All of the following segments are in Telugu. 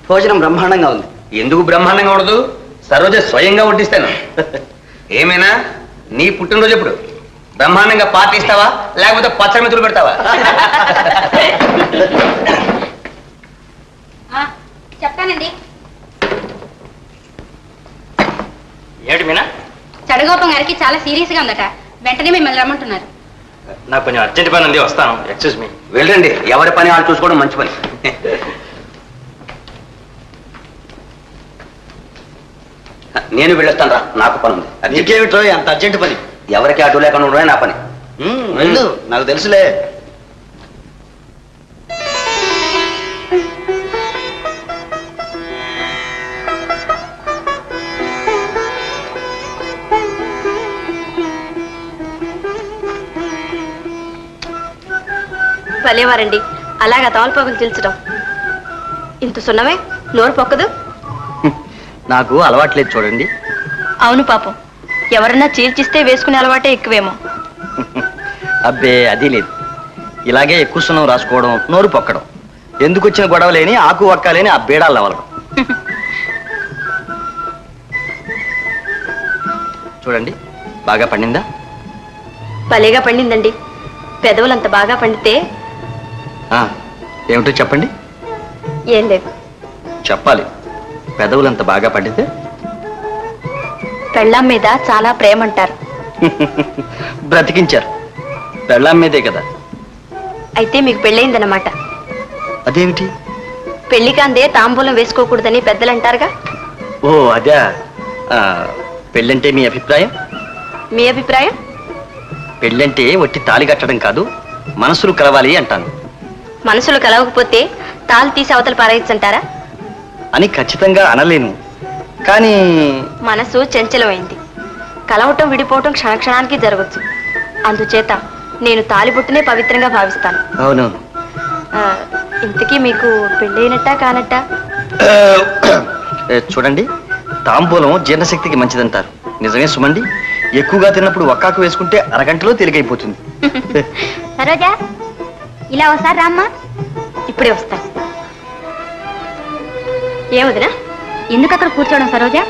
భోజనం బ్రహ్మాండంగా ఉంది. ఎందుకు బ్రహ్మాండంగా ఉండదు? సరోజ స్వయంగా వడ్డిస్తాను. ఏమైనా నీ పుట్టినరోజు ఎప్పుడు? బ్రహ్మాండంగా పార్టీ ఇస్తావా లేకపోతే పచ్చడి మెతులు పెడతావా? చెప్తానండి. ఏమిటి మీనా? చడగోపం గారికి చాలా సీరియస్ గా ఉందట, వెంటనే మిమ్మల్ని రమ్మంటున్నారు. నాకు కొంచెం అర్జెంట్ పని ఉంది, వస్తాను. Excuse me. వెళ్ళండి, ఎవరి పని వాళ్ళు చూసుకోవడం మంచి పని. నేను వెళ్ళొస్తాను రా, నాకు పని ఉంది. నీకేమిటో అంత అర్జెంట్ పని? ఎవరికి అడ్డు లేకుండా ఉండడమే నా పని. వెళ్ళు, నాకు తెలుసులే. భలేవారండి, అలాగా తమలపాకులు చిల్చడం. ఇంత సున్నమే, నోరు పొక్కదు. నాకు అలవాట్లేదు చూడండి. అవును పాపం, ఎవరన్నా చీల్చిస్తే వేసుకునే అలవాటే ఎక్కువేమో. అబ్బే అది లేదు, ఇలాగే ఎక్కువ సున్నం రాసుకోవడం, నోరు పొక్కడం, ఎందుకు వచ్చిన గొడవ లేని ఆకు ఒక్క లేని ఆ బేడాలు నవలడం. చూడండి, బాగా పండిందా? భలేగా పండిందండి. పెదవులంత బాగా పండితే. ఏమిటో చెప్పండి. ఏం లేదు. చెప్పాలి. పెదవులంత బాగా పండితే పెళ్ళాం మీద చాలా ప్రేమ అంటారు. బ్రతికించారు. పెళ్ళాం మీదే కదా. అయితే మీకు పెళ్ళయిందన్నమాట. అదేమిటి? పెళ్లికాందే తాంబూలం వేసుకోకూడదని పెద్దలు అంటారుగా. ఓ అదే. పెళ్ళంటే మీ అభిప్రాయం? మీ అభిప్రాయం? పెళ్ళంటే వట్టి తాళి కట్టడం కాదు, మనసులు కలవాలి అంటాను. మనసులు కలవకపోతే తాళి తీసి అవతల పారేయచ్చంటారా? అని ఖచ్చితంగా అనలేను, కానీ మనసు చంచలమైంది. కలవటం విడిపోవటం క్షణక్షణానికి జరగచ్చు. అందుచేత నేను తాలిబొట్టునే పవిత్రంగా భావిస్తాను. అవునవును. ఇంతకీ మీకు పెళ్ళైనట్టా కానట్టా? చూడండి, తాంబూలం జీర్ణశక్తికి మంచిదంటారు. నిజమే సుమండి. ఎక్కువగా తిన్నప్పుడు ఒక్కాకు వేసుకుంటే అరగంటలో తేలికైపోతుంది. సరోజా, ఇలా ఒకసారి రామ్మా. ఇప్పుడే వస్తా. ఏమొదినా, ఎందుకు అక్కడ కూర్చోవడం? సరోజా,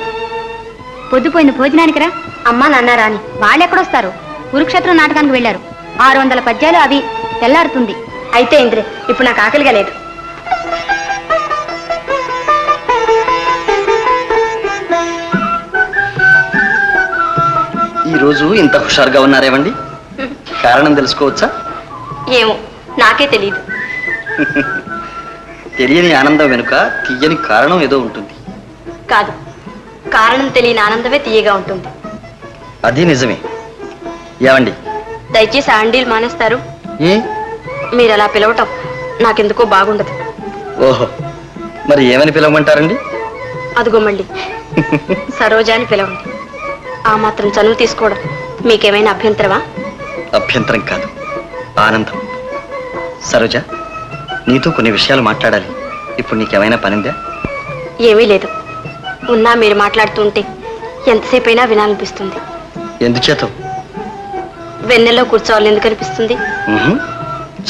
పొద్దుపోయింది, భోజనానికి రా. అమ్మా నాన్న రాని, వాళ్ళెక్కడొస్తారు? కురుక్షేత్రం నాటకానికి వెళ్ళారు. 600 పద్యాలు, అవి తెల్లారుతుంది. అయితే ఇంద్రే, ఇప్పుడు నాకు ఆకలిగా లేదు. ఈ రోజు ఇంత హుషారుగా ఉన్నారేమండి? కారణం తెలుసుకోవచ్చా? ఏమో, నాకే తెలియదు. తెలియని ఆనందం వెనుక తీయని కారణం ఏదో ఉంటుంది. కాదు, కారణం తెలియని ఆనందమే తీయగా ఉంటుంది. అది నిజమే. ఏమండి, దయచేసి ఆండీలు మానేస్తారు? ఏ? మీరు అలా పిలవటం నాకెందుకో బాగుండదు. ఓహో, మరి ఏమని పిలవమంటారండి? అదిగో మళ్ళీ సరోజా అని పిలవండి. ఆ మాత్రం చనువు తీసుకోవడం మీకేమైనా అభ్యంతరమా? అభ్యంతరం కాదు, ఆనందం. సరోజ, నీతో కొన్ని విషయాలు మాట్లాడాలి. ఇప్పుడు నీకేమైనా పనిందా? ఏమీ లేదు. ఉన్నా మీరు మాట్లాడుతుంటే ఎంతసేపైనా వినాలనిపిస్తుంది. ఎందుచేత? వెన్నెల్లో కూర్చోవాలి ఎందుకు అనిపిస్తుంది?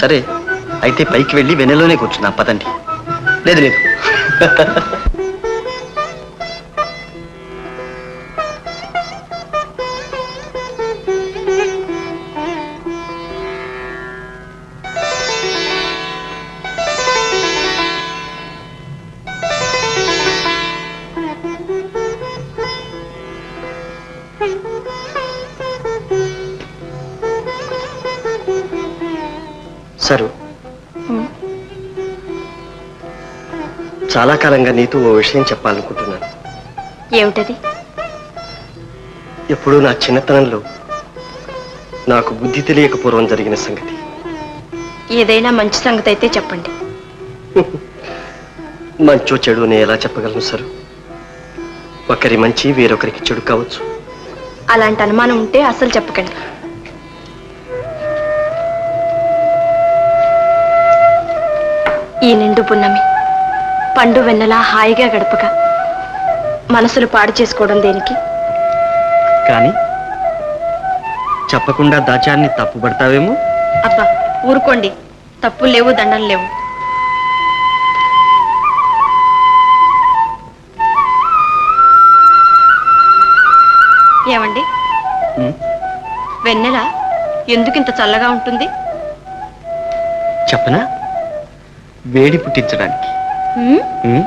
సరే, అయితే పైకి వెళ్ళి వెన్నెలోనే కూర్చున్నా పదండి. లేదు లేదు. సరు, చాలా కాలంగా నీతో ఓ విషయం చెప్పాలనుకుంటున్నాను. ఏమిటది? ఎప్పుడూ నా చిన్నతనంలో నాకు బుద్ధి తెలియక పూర్వం జరిగిన సంగతి. ఏదైనా మంచి సంగతి అయితే చెప్పండి. మంచో చెడు నేను ఎలా చెప్పగలను సరు? ఒకరి మంచి వేరొకరికి చెడు కావచ్చు. అలాంటి అనుమానం ఉంటే అసలు చెప్పకండి. ఈ నిండు పున్నమి పండు వెన్నెలా హాయిగా గడపక మనసులు పాడు చేసుకోవడం దేనికి? కానీ చెప్పకుండా దాచాన్ని తప్పుపడతావేమో. అబ్బా ఊరుకోండి, తప్పులు లేవు, దండలు లేవు. ఏమండి ఉమ్, వెన్నెల ఎందుకింత చల్లగా ఉంటుంది చెప్పనా వేడి పుట్టించడానికి ఉమ్? ఉమ్?